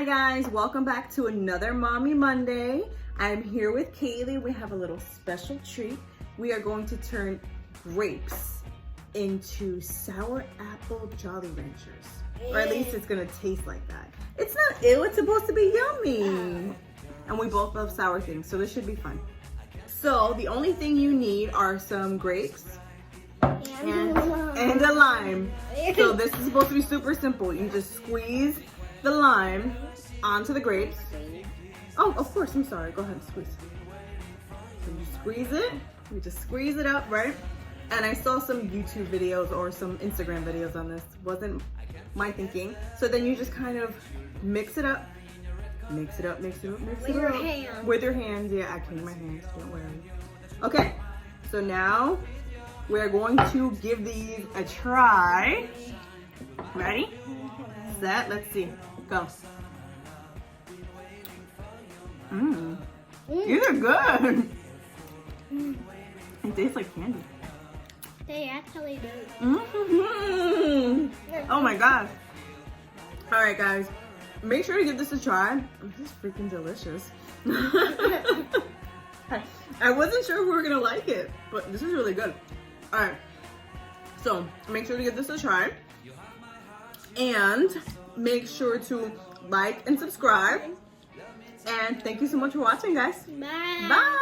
Hi guys, welcome back to another Mommy Monday. I'm here with Kaylee. We have a little special treat. We are going to turn grapes into sour apple Jolly Ranchers. Or at least it's gonna taste like that. It's not ew, it's supposed to be yummy. And we both love sour things, so this should be fun. So the only thing you need are some grapes and a lime. So this is supposed to be super simple. You just squeeze the lime onto the grapes. Oh, of course, I'm sorry. Go ahead and squeeze. So you squeeze it. You just squeeze it up, right? And I saw some YouTube videos or some Instagram videos on this. Wasn't my thinking. So then you just kind of mix it up. Mix it up, mix it up, mix it up. With your hands. With your hands, yeah, I clean my hands, don't worry. Okay, so now we're going to give these a try. Ready? Set, let's see, go. These are good. It tastes like candy. They actually do. Oh my gosh. All right, guys. Make sure to give this a try. This is freaking delicious. I wasn't sure if we were gonna like it, but this is really good. All right, so make sure to give this a try. And make sure to like and subscribe. And thank you so much for watching, guys. Bye. Bye.